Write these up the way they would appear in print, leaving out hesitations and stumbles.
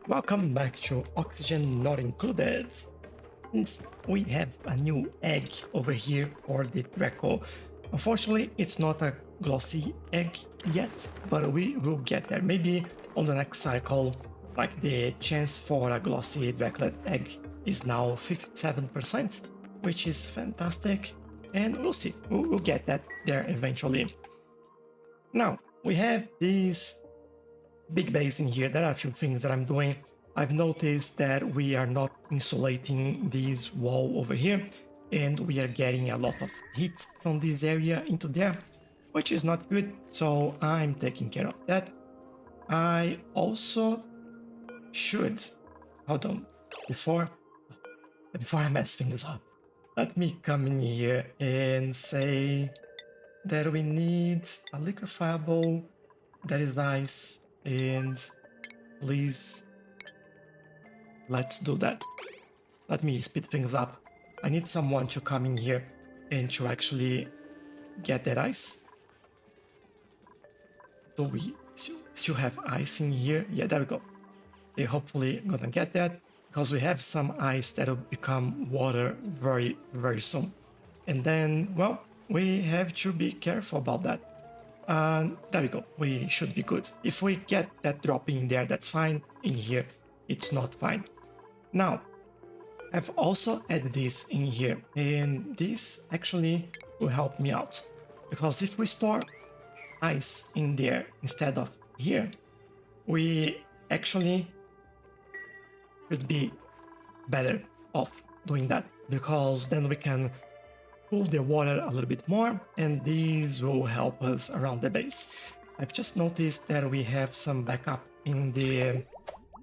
Welcome back to Oxygen Not Included. Since we have a new egg over here for the Draco. Unfortunately, it's not a glossy egg yet, but we will get there. Maybe on the next cycle, like the chance for a glossy Dracolet egg is now 57%, which is fantastic. And we'll see, we'll get that there eventually. Now, we have this big base in here. There are a few things that I'm doing. I've noticed that we are not insulating this wall over here, and we are getting a lot of heat from this area into there, which is not good, so I'm taking care of that. I also should, hold on, before I mess things up, let me come in here and say that we need a liquefiable that is ice, and please, let's do that. Let me speed things up. I need someone to come in here and to actually get that ice. So we still have ice in here. Yeah, there we go. They hopefully gonna get that because we have some ice that'll become water very, very soon. And then, well, we have to be careful about that. There we go. We should be good. If we get that drop in there, that's fine. In here, it's not fine. Now, I've also added this in here, and this actually will help me out. Because if we store ice in there instead of here, we actually should be better off doing that. Because then we can cool the water a little bit more, and these will help us around the base. I've just noticed that we have some backup in the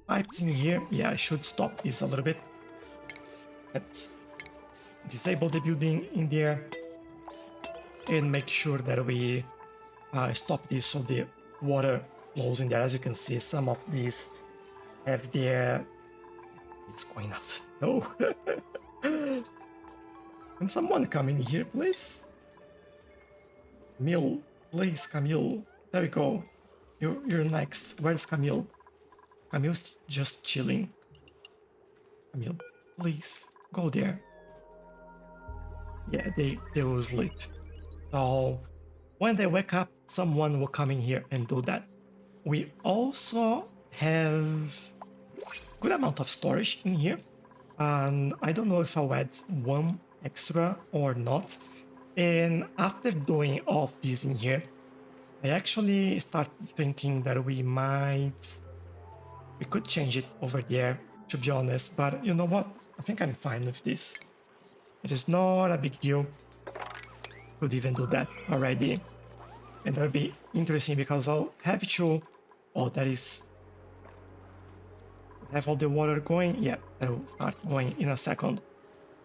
pipes in here. Yeah, I should stop this a little bit. Let's disable the building in there and make sure that we stop this so the water flows in there. As you can see, some of these have their... It's going out. No. Can someone come in here, please? Camille, please, Camille. There we go. You're next. Where's Camille? Camille's just chilling. Camille, please, go there. Yeah, they will sleep. So, when they wake up, someone will come in here and do that. We also have good amount of storage in here. I don't know if I'll add one extra or not. And after doing all of this in here, I actually start thinking that we could change it over there, to be honest, but you know what? I think I'm fine with this. It is not a big deal. Could even do that already. And that'll be interesting because I'll have to... Oh, that is... Have all the water going? Yeah, that'll start going in a second.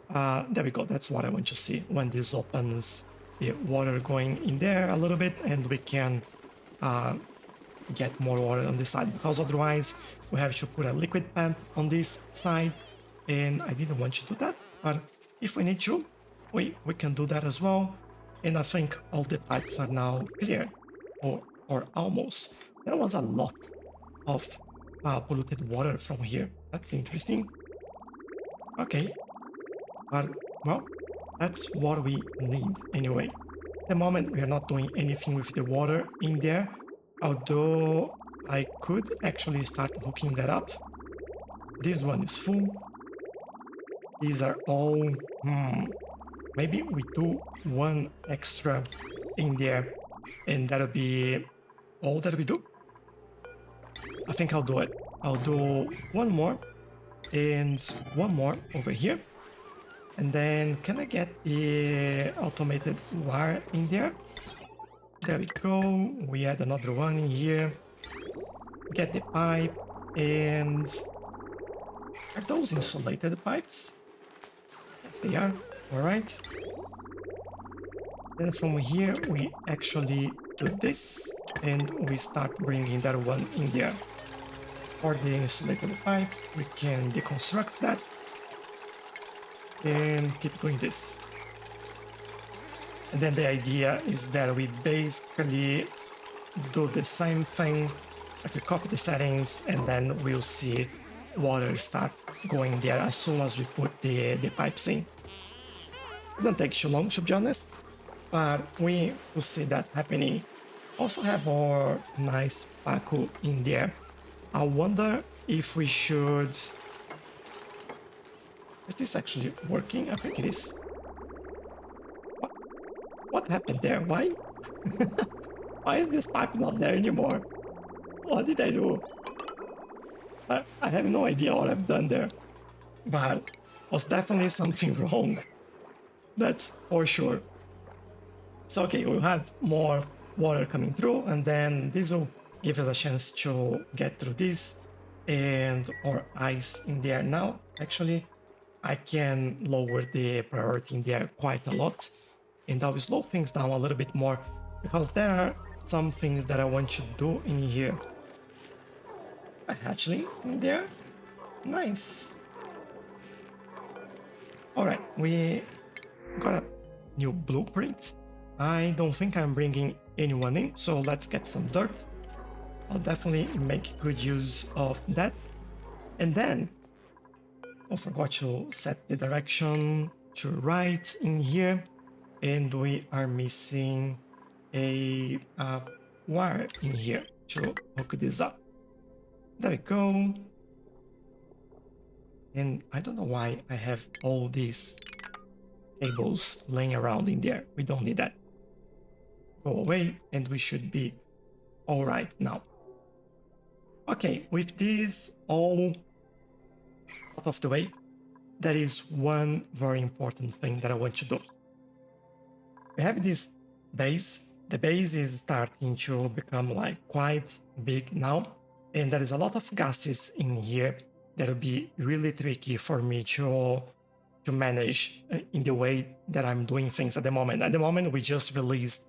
There we go, that's what I want to see. When this opens, the water going in there a little bit, and we can get more water on this side, because otherwise we have to put a liquid pump on this side, and I didn't want to do that, but if we need to, we can do that as well. And I think all the pipes are now clear, or almost. There was a lot of polluted water from here. That's interesting. Okay. But, well, that's what we need anyway. At the moment, we are not doing anything with the water in there, although I could actually start hooking that up. This one is full. These are all... Maybe we do one extra in there, and that'll be all that we do. I think I'll do it. I'll do one more, and one more over here. And then, can I get the automated wire in there? There we go. We add another one in here. Get the pipe, and... Are those insulated pipes? Yes, they are. Alright. Then from here, we actually do this, and we start bringing that one in there. For the insulated pipe, we can deconstruct that. And keep doing this. And then the idea is that we basically do the same thing, like we copy the settings, and then we'll see water start going there as soon as we put the pipes in. It don't take too long, to be honest, but we will see that happening. Also have our nice Paku in there. I wonder if we should... Is this actually working? I think it is. What happened there? Why? Why is this pipe not there anymore? What did I do? I have no idea what I've done there. But was definitely something wrong. That's for sure. So okay, we'll have more water coming through, and then this will give us a chance to get through this, and our ice in there now. Actually, I can lower the priority in there quite a lot, and I will slow things down a little bit more, because there are some things that I want to do in here. A hatchling in there. Nice. Alright, we got a new blueprint. I don't think I'm bringing anyone in, so let's get some dirt. I'll definitely make good use of that. And then, I forgot to set the direction to right in here, and we are missing a wire in here to hook this up. There we go. And I don't know why I have all these cables laying around in there. We don't need that. Go away, and we should be all right now. Okay, with this all out of the way, there is one very important thing that I want to do. We have this base. The base is starting to become like quite big now, and there is a lot of gases in here that will be really tricky for me to manage in the way that I'm doing things at the moment. At the moment, we just released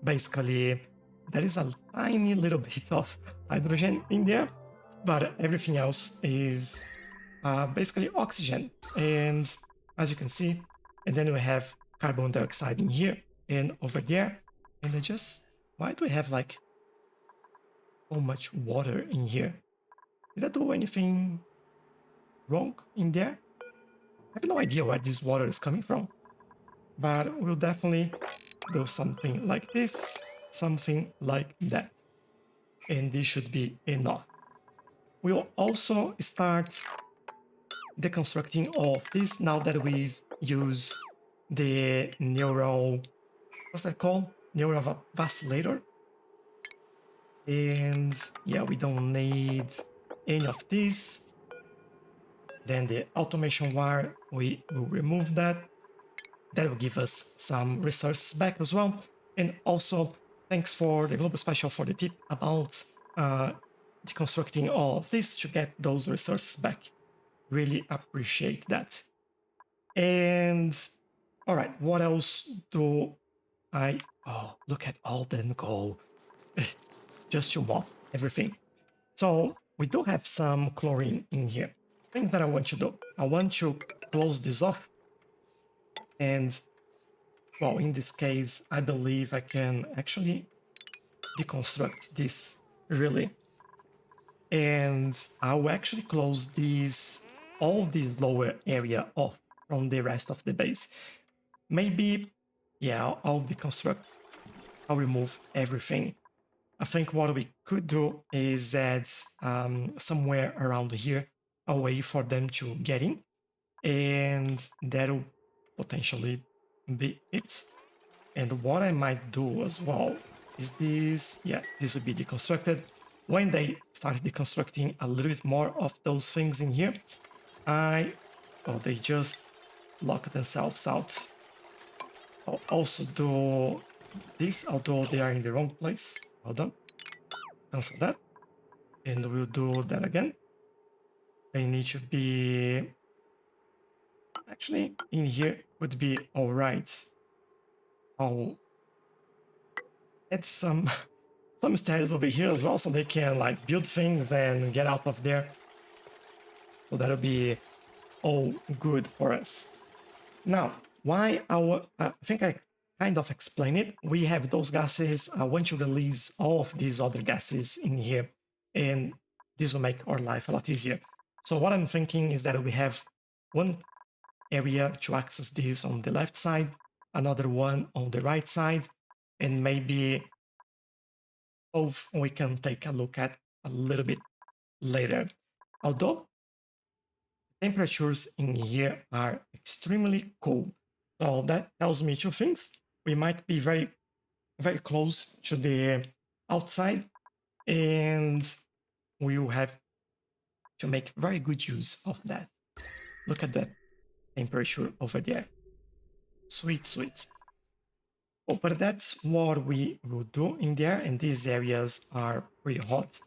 basically, there is a tiny little bit of hydrogen in there, but everything else is basically oxygen. And as you can see, and then we have carbon dioxide in here and over there. And I just, why do we have like so much water in here? Did I do anything wrong in there? I have no idea where this water is coming from, but we'll definitely do something like this, something like that, and this should be enough. We'll also start deconstructing all of this now that we've used the neural, what's that called? Neural vacillator. And yeah, we don't need any of this. Then the automation wire, we will remove that. That will give us some resources back as well. And also, thanks for the Global Special for the tip about deconstructing all of this to get those resources back. Really appreciate that. And all right, what else do I... Oh, look at all that gold. Just to mop everything. So we do have some chlorine in here. Things that I want to do. I want to close this off. And, well, in this case, I believe I can actually deconstruct this, really. And I will actually close this, all the lower area off from the rest of the base. Maybe, yeah, I'll deconstruct. I'll remove everything. I think what we could do is add somewhere around here a way for them to get in, and that'll potentially be it. And what I might do as well is this, yeah, this would be deconstructed. When they start deconstructing a little bit more of those things in here, they just lock themselves out. I'll also do this, although they are in the wrong place. Hold on, cancel that, and we'll do that again. They need to be, actually in here would be all right. I'll add some stairs over here as well, so they can like build things and get out of there. So that'll be all good for us. Now, why I think I kind of explain it. We have those gases. I want to release all of these other gases in here, and this will make our life a lot easier. So what I'm thinking is that we have one area to access this on the left side, another one on the right side, and maybe both we can take a look at a little bit later. Although temperatures in here are extremely cold, so that tells me two things. We might be very, very close to the outside, and we will have to make very good use of that. Look at that temperature over there. Sweet, sweet. Oh, but that's what we will do in there, and these areas are pretty hot.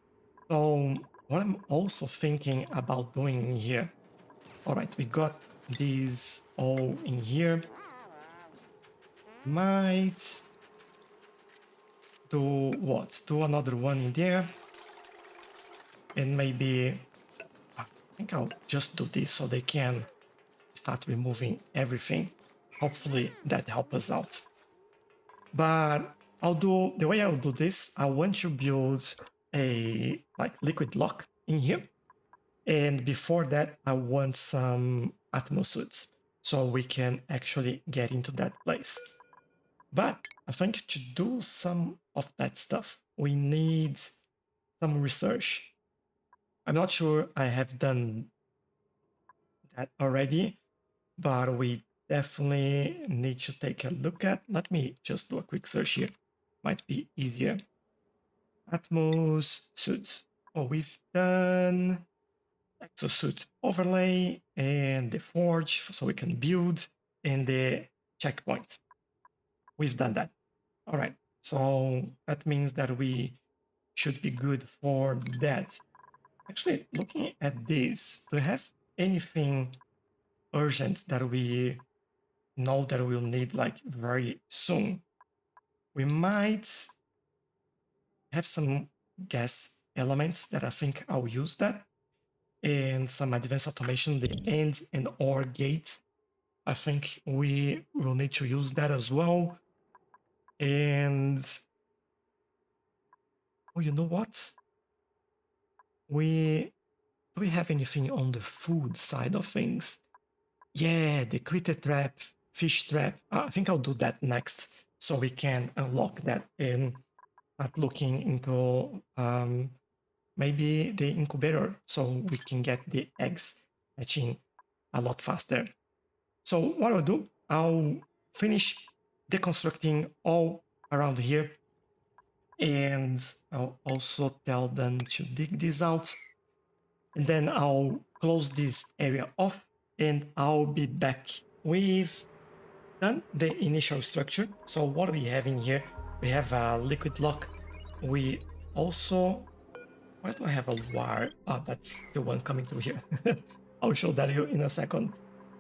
So what I'm also thinking about doing in here, all right, we got these all in here. Might do what? Do another one in there. And maybe, I think I'll just do this so they can start removing everything. Hopefully that helps us out. But the way I'll do this, I want to build a liquid lock in here. And before that, I want some Atmos Suits so we can actually get into that place. But I think to do some of that stuff, we need some research. I'm not sure I have done that already, but we definitely need to take a look at. Let me just do a quick search here. Might be easier. Atmos Suit. Oh, we've done exosuit overlay and the forge so we can build and the checkpoint. We've done that. All right. So that means that we should be good for that. Actually, looking at this, do we have anything urgent that we know that we'll need like very soon? We might have some gas elements that I think I'll use that, and some advanced automation, the AND and OR gate. I think we will need to use that as well. And oh, you know what? Do we have anything on the food side of things? Yeah, the critter trap, fish trap. I think I'll do that next so we can unlock that and start looking into maybe the incubator so we can get the eggs hatching a lot faster. So what I'll do, I'll finish deconstructing all around here, and I'll also tell them to dig this out, and then I'll close this area off and I'll be back. We've done the initial structure. So what we have in here, we have a liquid lock. We also, why do I have a wire? Oh, that's the one coming through here. I'll show that you in a second.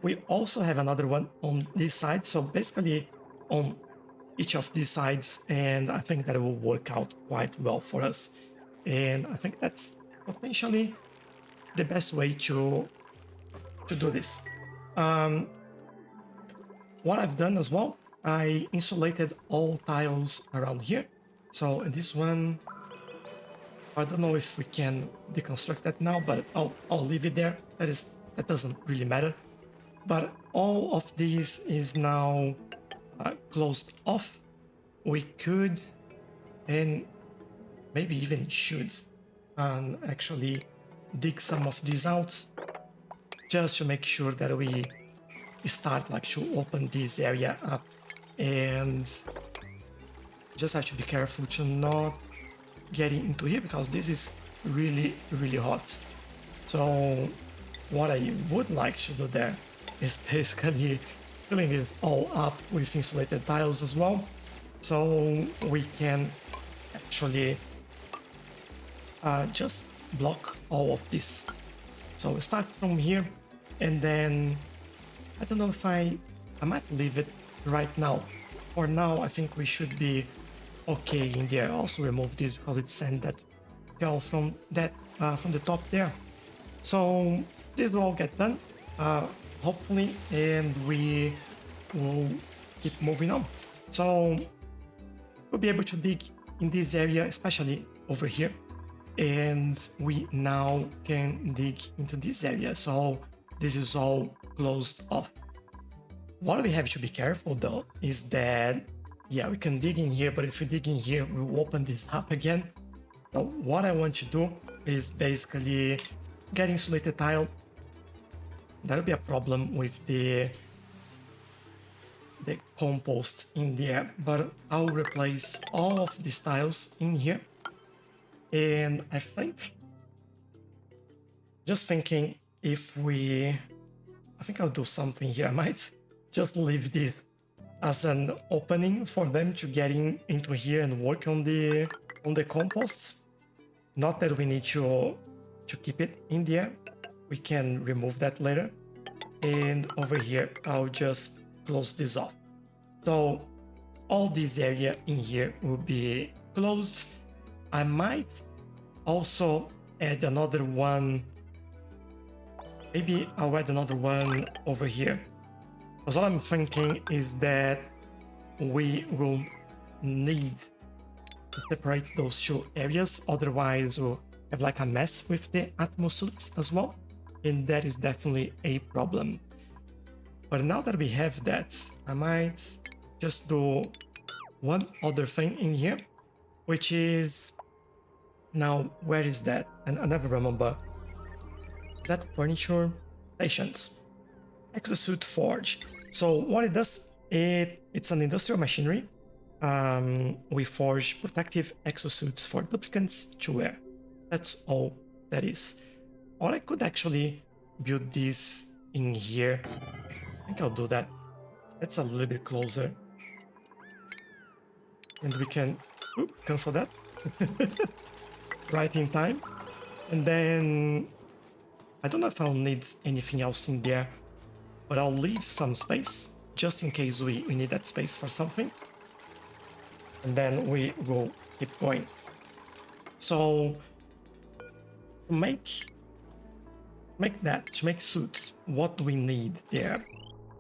We also have another one on this side. So basically on each of these sides, and I think that will work out quite well for us. And I think that's potentially the best way to do this. What I've done as well, I insulated all tiles around here. So in this one, I don't know if we can deconstruct that now, but I'll leave it there. That doesn't really matter. But all of this is now closed off. We could, and maybe even should, actually dig some of these out just to make sure that we start like to open this area up, and just have to be careful to not get into here because this is really, really hot. So what I would like to do there is basically filling this all up with insulated tiles as well, so we can actually just block all of this. So we start from here, and then I don't know if I might leave it right now. For now, I think we should be okay in there. Also remove this because it sent that fell from that from the top there. So this will all get done, hopefully, and we will keep moving on. So we'll be able to dig in this area, especially over here. and we now can dig into this area. So this is all closed off. What we have to be careful though is that, yeah, we can dig in here, but if we dig in here, we'll open this up again. So what I want to do is basically get insulated tile. That'll be a problem with the compost in there, but I'll replace all of these tiles in here. And I think, just thinking, I think I'll do something here. I might just leave this as an opening for them to get into here and work on the compost. Not that we need to keep it in there. We can remove that later. And over here, I'll just close this off. So all this area in here will be closed. I might also add another one. Maybe I'll add another one over here. Because what I'm thinking is that we will need to separate those two areas. Otherwise, we'll have like a mess with the Atmos Suits as well. And that is definitely a problem. But now that we have that, I might just do one other thing in here, which is, now where is that? And I never remember. Is that furniture? Stations. Exosuit Forge. So what it does, it's an industrial machinery. We forge protective exosuits for duplicants to wear. That's all that is. Or I could actually build this in here. I think I'll do that. That's a little bit closer. And we can cancel that right in time. And then I don't know if I'll need anything else in there, but I'll leave some space just in case we need that space for something. And then we will keep going. So to make suits, what do we need there?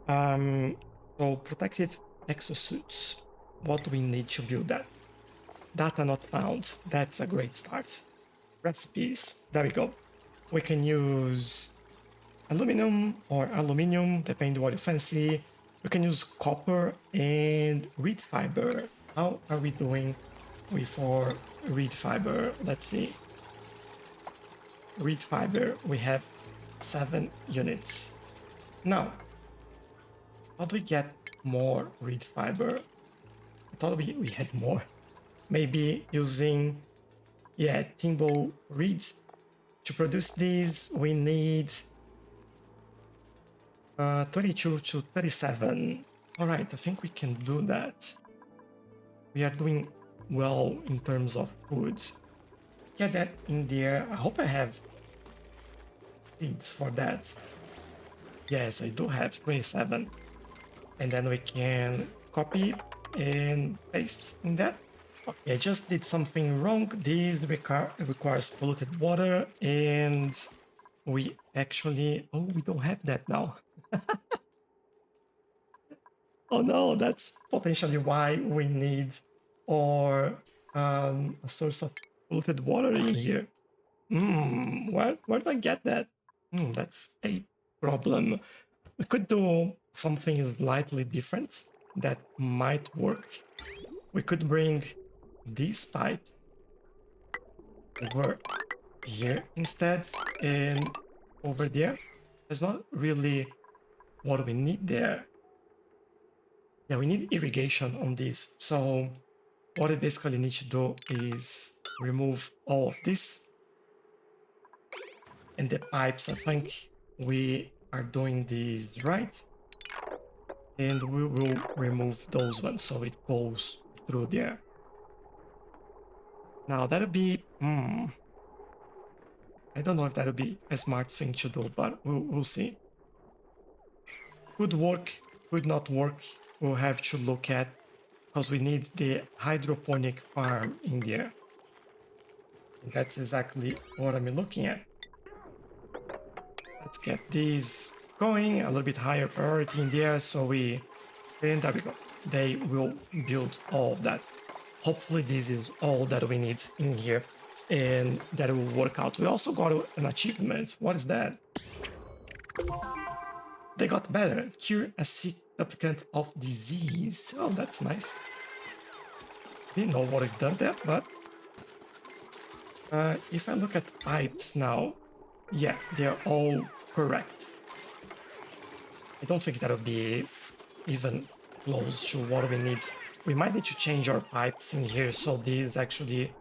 So protective exosuits, what do we need to build that? Data not found, that's a great start. Recipes, there we go. We can use aluminum or aluminium, depending what you fancy. We can use copper and reed fiber. How are we doing with our reed fiber? Let's see. Reed fiber, we have 7 units. Now, how do we get more reed fiber? I thought we had more. Maybe using, yeah, Timbo reeds. To produce these, we need 22 to 37. All right, I think we can do that. We are doing well in terms of food. Get that in there. I hope I have things for that. Yes, I do have 27. And then we can copy and paste in that. Okay, I just did something wrong. This requires polluted water, and we actually... Oh, we don't have that now. Oh no, that's potentially why we need a source of polluted water in here. Where do I get that? That's a problem. We could do something slightly different that might work. We could bring these pipes over here instead, and over there. There's not really what we need there. Yeah, we need irrigation on this. So what I basically need to do is remove all of this. And the pipes, I think we are doing this right. And we will remove those ones so it goes through there. Now that'll be... I don't know if that'll be a smart thing to do, but we'll see. Could work, could not work. We'll have to look at, because we need the hydroponic farm in there. And that's exactly what I'm looking at. Let's get these going, a little bit higher priority in there, so and there we go. They will build all of that. Hopefully this is all that we need in here. and that will work out. We also got an achievement. What is that? They got better. Cure a sick supplicant of disease. Oh, that's nice. Didn't know what it done there, but if I look at pipes now, yeah, they're all correct. I don't think that'll be even close to what we need. We might need to change our pipes in here, so this actually...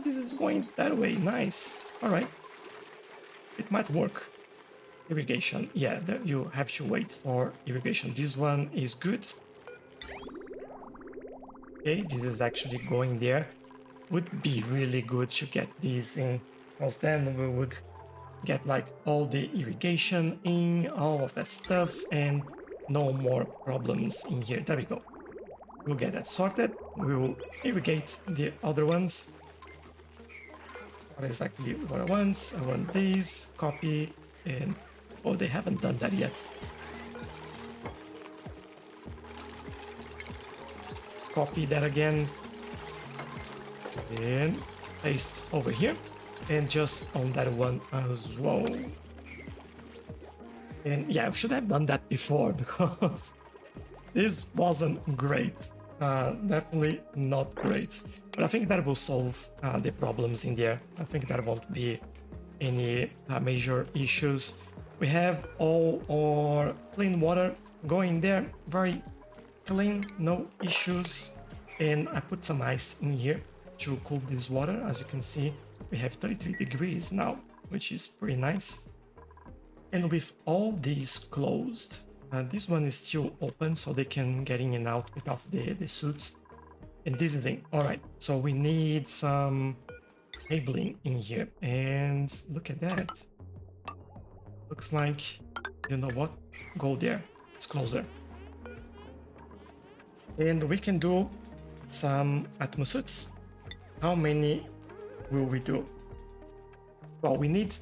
this is going that way, nice. All right, it might work. Irrigation, yeah, you have to wait for irrigation. This one is good. Okay, this is actually going there. Would be really good to get these in, because then we would get like all the irrigation in, all of that stuff, and no more problems in here. There we go. We'll get that sorted. We will irrigate the other ones. What is exactly what I want? I want these, copy, and oh, they haven't done that yet. Copy that again, and paste over here, and just on that one as well. And yeah, I should have done that before because this wasn't great. Definitely not great. But I think that will solve the problems in there. I think that won't be any major issues. We have all our clean water going there. Very clean, no issues. And I put some ice in here to cool this water. As you can see, we have 33 degrees now, which is pretty nice. And with all these closed, this one is still open, so they can get in and out without the suits. And this is it. All right, so we need some cabling in here. And look at that. Looks like, you know what? Go there. It's closer. And we can do some Atmos Suits. How many will we do? Well, we need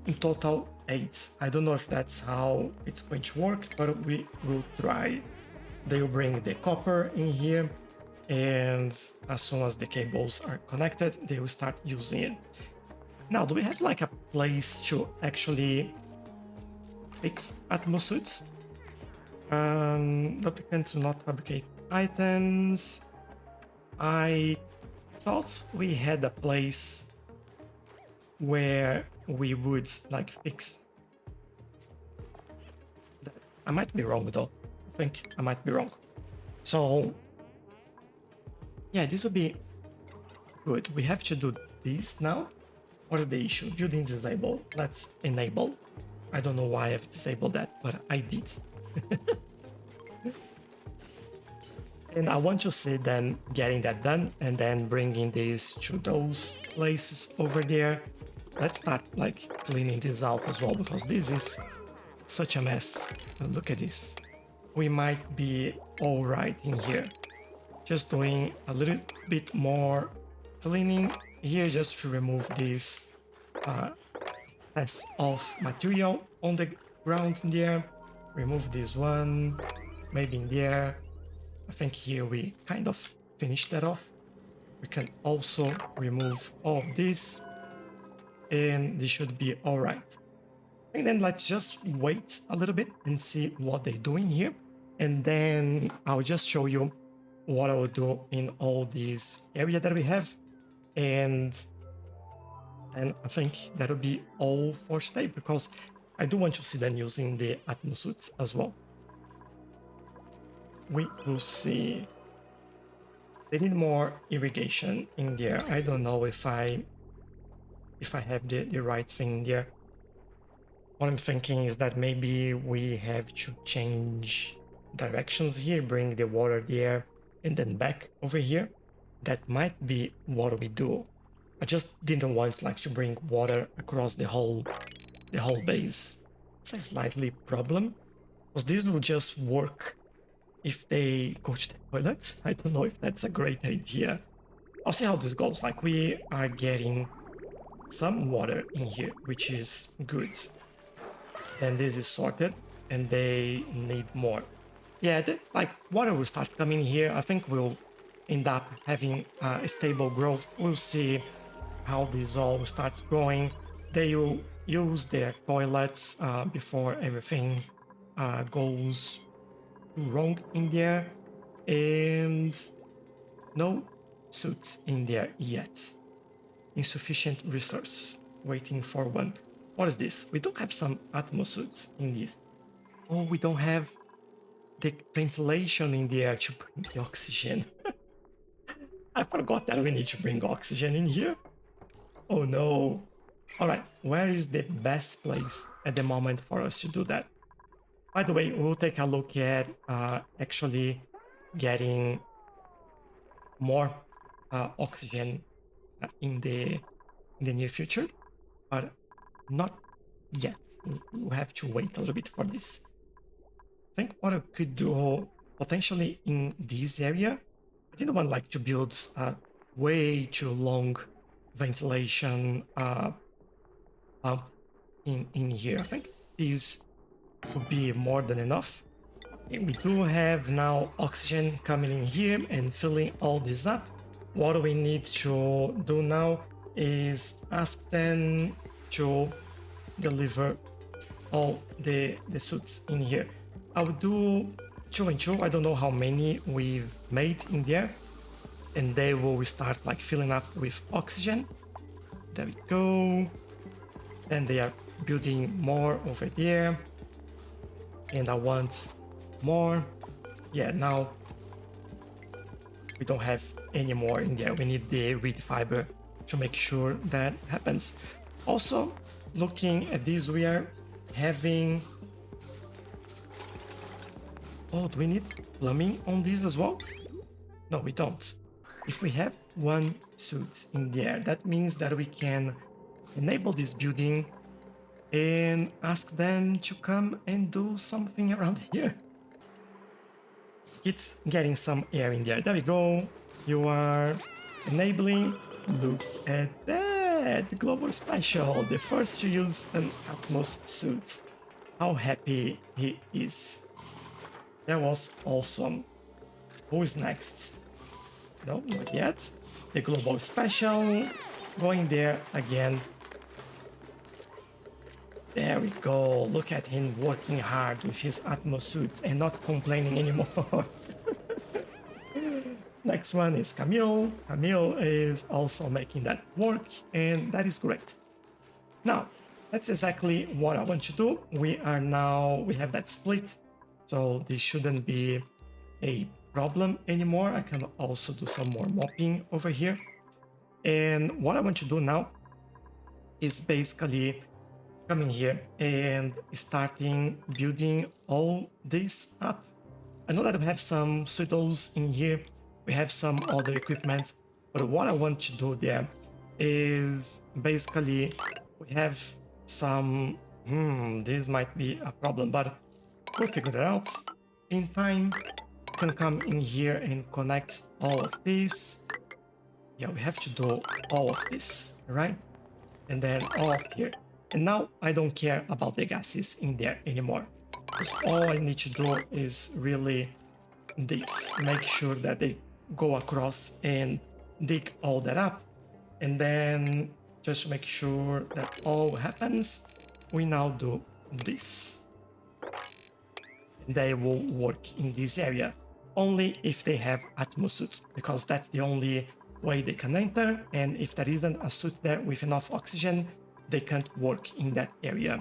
in total 8. I don't know if that's how it's going to work, but we will try. They'll bring the copper in here, and as soon as the cables are connected, they will start using it. Now, do we have like a place to actually fix Atmos Suits? Applicants do not fabricate items. I thought we had a place where we would like fix that. I might be wrong though. I think I might be wrong. So yeah, this would be good. We have to do this now. What is the issue? You didn't disable. Let's enable. I don't know why I've disabled that, but I did. And I want to see them getting that done and then bringing this to those places over there. Let's start like cleaning this out as well, because this is such a mess. And look at this. We might be all right in here. Just doing a little bit more cleaning here just to remove this mess of material on the ground in there. Remove this one, maybe in there. I think here we kind of finished that off. We can also remove all of this, and this should be all right. And then let's just wait a little bit and see what they're doing here. And then I'll just show you what I will do in all these area that we have. And I think that'll be all for today, because I do want to see them using the Atmos Suits as well. We will see. They need more irrigation in there. I don't know if I have the right thing there. What I'm thinking is that maybe we have to change directions here, bring the water there and then back over here. That might be what we do. I just didn't want like to bring water across the whole base. It's a slightly problem, because this will just work if they go to the toilet. I don't know if that's a great idea. I'll see how this goes. Like, we are getting some water in here, which is good. Then this is sorted, and they need more. Yeah, like water will start coming here. I think we'll end up having a stable growth. We'll see how this all starts growing. They will use their toilets before everything goes wrong in there, and no suits in there yet. Insufficient resource. Waiting for one. What is this? We don't have some Atmos suits in this. Oh, we don't have the ventilation in the air to bring the oxygen. I forgot that we need to bring oxygen in here. Oh no. Alright, where is the best place at the moment for us to do that? By the way, we'll take a look at actually getting more oxygen in the near future, but not yet. We'll have to wait a little bit for this. I think what I could do potentially in this area, I didn't want like to build way too long ventilation pump in here. I think this would be more than enough. Okay, we do have now oxygen coming in here and filling all this up. What we need to do now is ask them to deliver all the suits in here. I'll do 2 and 2. I don't know how many we've made in there, and they will start like filling up with oxygen. There we go. Then they are building more over there, and I want more. Yeah, now we don't have any more in there. We need the reed fiber to make sure that happens. Also, looking at this, we are having... Oh, do we need plumbing on this as well? No, we don't. If we have one suit in there, that means that we can enable this building and ask them to come and do something around here. It's getting some air in there. There we go. You are enabling. Look at that. Global Special, the first to use an Atmos suit. How happy he is. That was awesome. Who is next? No, not yet. The Global Special. Going there again. There we go. Look at him working hard with his Atmos suits and not complaining anymore. Next one is Camille. Camille is also making that work, and that is great. Now, that's exactly what I want to do. We have that split, so this shouldn't be a problem anymore. I can also do some more mopping over here. And what I want to do now is basically coming here and starting building all this up. I know that we have some pseudos in here, we have some other equipment, but what I want to do there is basically we have some, this might be a problem, but we'll figure it out. In time, can come in here and connect all of this. Yeah, we have to do all of this, right? And then all of here. And now I don't care about the gases in there anymore. Because all I need to do is really this. Make sure that they go across and dig all that up. And then just make sure that all happens. We now do this. They will work in this area. Only if they have Atmos suit, because that's the only way they can enter. And if there isn't a suit there with enough oxygen, they can't work in that area.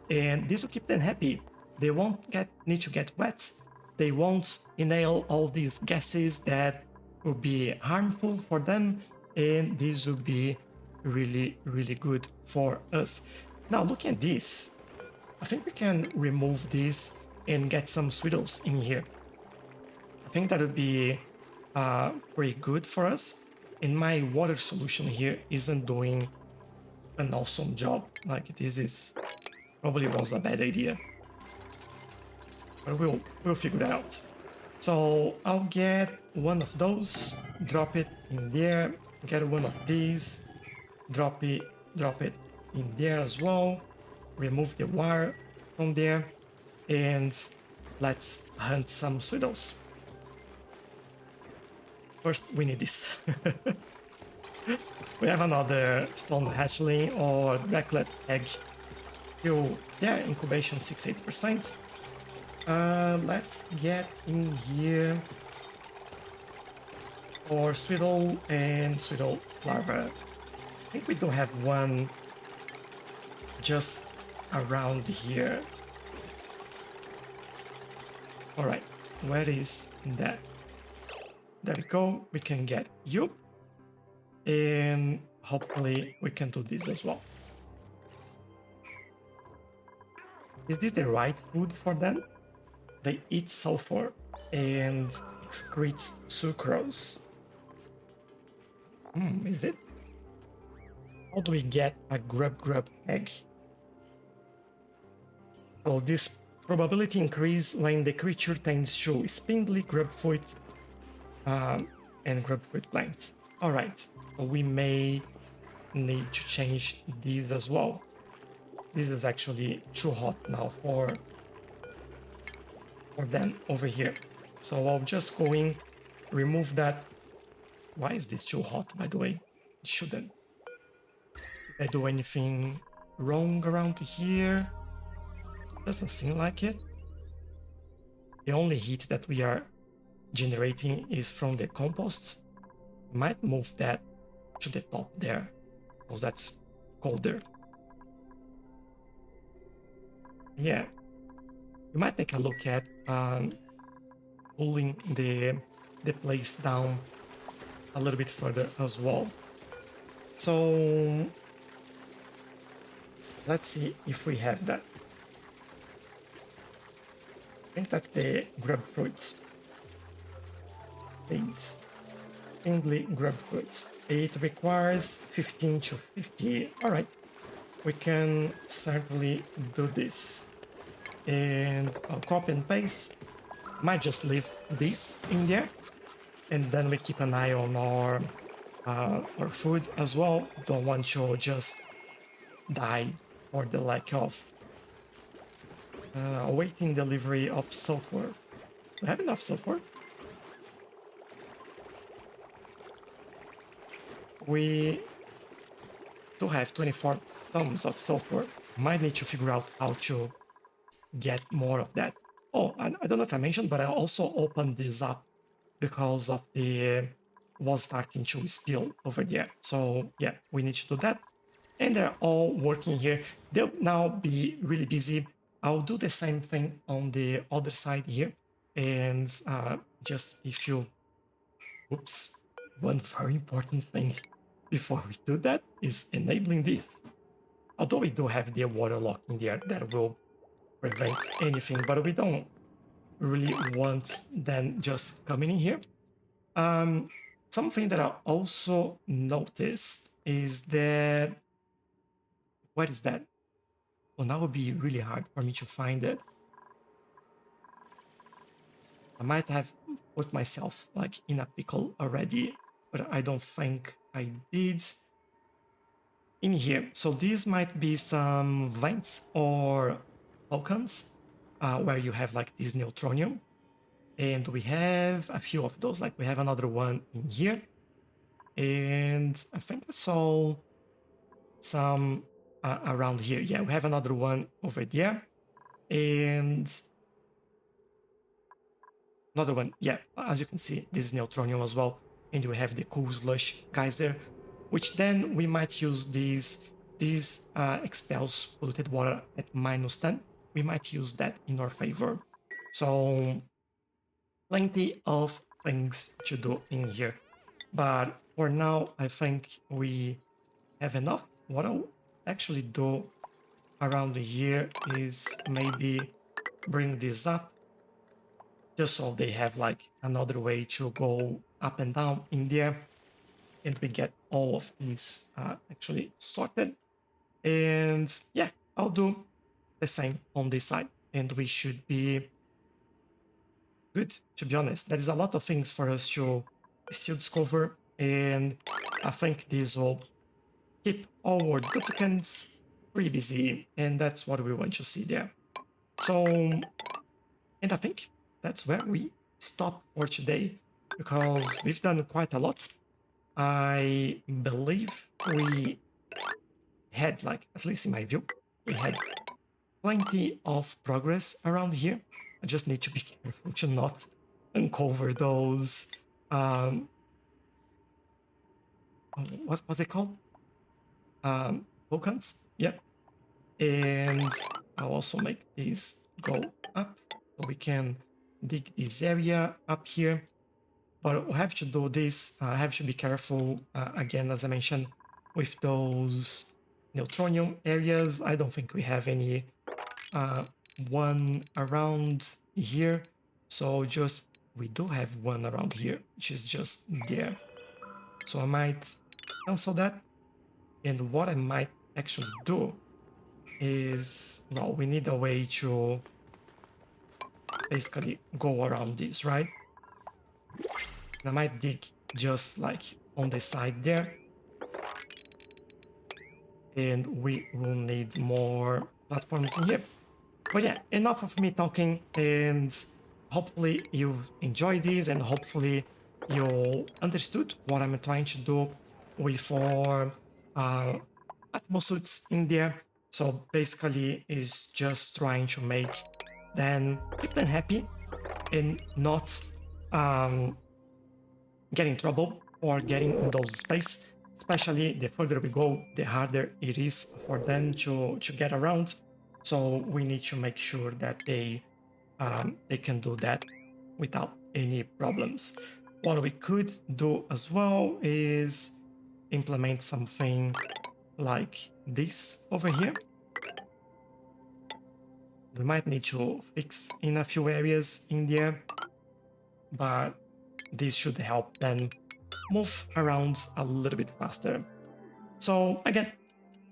And this will keep them happy. They won't need to get wet. They won't inhale all these gases that will be harmful for them. And this will be really, really good for us. Now, looking at this, I think we can remove this and get some swiddles in here. I think that would be pretty good for us. And my water solution here isn't doing an awesome job. Like, this is probably was a bad idea, but we'll figure that out. So I'll get one of those, drop it in there, get one of these, drop it in there as well, remove the wire from there, and let's hunt some pseudos. First we need this. We have another stone hatchling or Draclet egg. Still, their incubation 68%. Let's get in here for Swiddle and Swiddle larva. I think we do have one just around here. All right, where is that? There we go. We can get you. And hopefully we can do this as well. Is this the right food for them? They eat sulfur and excrete sucrose. Is it? How do we get a grub egg? So this probability increase when the creature tends to spindly grubfoot and grubfoot plants. All right, so we may need to change these as well. This is actually too hot now for them over here. So I'll just go in, remove that. Why is this too hot, by the way? It shouldn't. Did I do anything wrong around here? Doesn't seem like it. The only heat that we are generating is from the compost. Might move that to the top there, because that's colder. Yeah, you might take a look at pulling the place down a little bit further as well. So let's see if we have that. I think that's the grubfruit. Eight. Spindly grubfruit. It requires 15 to 50. All right, we can certainly do this. And I'll copy and paste. Might just leave this in there, and then we keep an eye on our food as well. Don't want to just die for the lack of awaiting delivery of sulfur. Do we have enough sulfur? We do have 24 tons of sulfur. Might need to figure out how to get more of that. Oh, and I don't know if I mentioned, but I also opened this up because of the was starting to spill over there. So yeah, we need to do that. And they're all working here. They'll now be really busy. I'll do the same thing on the other side here. And just if you, oops, one very important thing before we do that is enabling this. Although we do have the water lock in there that will prevent anything, but we don't really want them just coming in here. Something that I also noticed is that, what is that? Well, that would be really hard for me to find it. I might have put myself like in a pickle already, but I don't think I did. In here, so these might be some vents or tokens where you have like this neutronium, and we have a few of those. Like we have another one in here, and I think I saw some around here. Yeah, we have another one over there, and another one. Yeah, as you can see, this is neutronium as well, and we have the cool slush geyser, which then we might use these expels polluted water at -10. We might use that in our favor. So plenty of things to do in here. But for now, I think we have enough. What I'll actually do around here is maybe bring this up just so they have like another way to go up and down in there. And we get all of these actually sorted. And yeah, I'll do the same on this side. And we should be good, to be honest. There is a lot of things for us to still discover. And I think this will keep all our duplicates pretty busy. And that's what we want to see there. So, and I think that's where we stop for today, because we've done quite a lot. I believe we had, like, at least in my view, we had plenty of progress around here. I just need to be careful to not uncover those, what's it called? Tokens? Yep. And I'll also make these go up so we can dig this area up here. But we have to do this. I have to be careful, again, as I mentioned, with those neutronium areas. I don't think we have any one around here. So just, we do have one around here, which is just there. So I might cancel that. And what I might actually do is, no, we need a way to basically go around this, right? And I might dig just like on the side there. And we will need more platforms in here. But yeah, enough of me talking, and hopefully you've enjoyed this, and hopefully you understood what I'm trying to do with our Atmos Suits in there. So basically is just trying to make them, keep them happy and not get in trouble or getting in those space. Especially the further we go, the harder it is for them to get around. So we need to make sure that they can do that without any problems. What we could do as well is implement something like this over here. We might need to fix in a few areas in there, but this should help them move around a little bit faster. So again,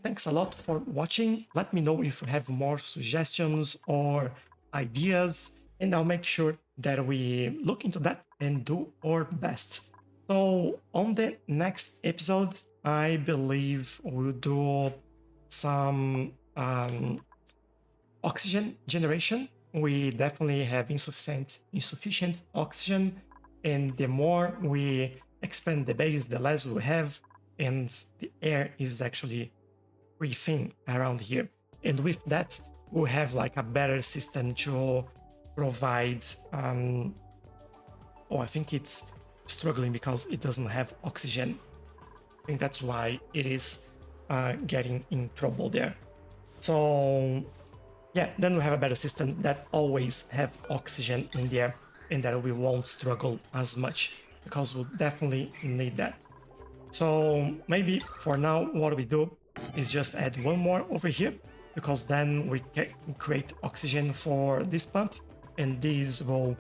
thanks a lot for watching. Let me know if you have more suggestions or ideas, and I'll make sure that we look into that and do our best. So on the next episode, I believe we'll do some oxygen generation. We definitely have insufficient oxygen, and the more we expand the base, the less we have, and the air is actually pretty thin around here. And with that, we'll have like a better system to provide. I think it's struggling because it doesn't have oxygen. I think that's why it is getting in trouble there. So yeah, then we have a better system that always have oxygen in there, and that we won't struggle as much because we'll definitely need that. So maybe for now, what we do is just add one more over here, because then we can create oxygen for this pump, and these will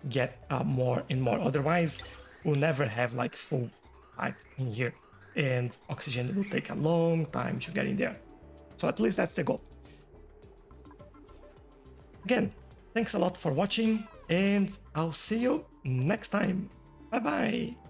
get more and more. Otherwise, we'll never have like full pipe in here, and oxygen will take a long time to get in there. So at least that's the goal. Again, thanks a lot for watching, and I'll see you next time. Bye bye.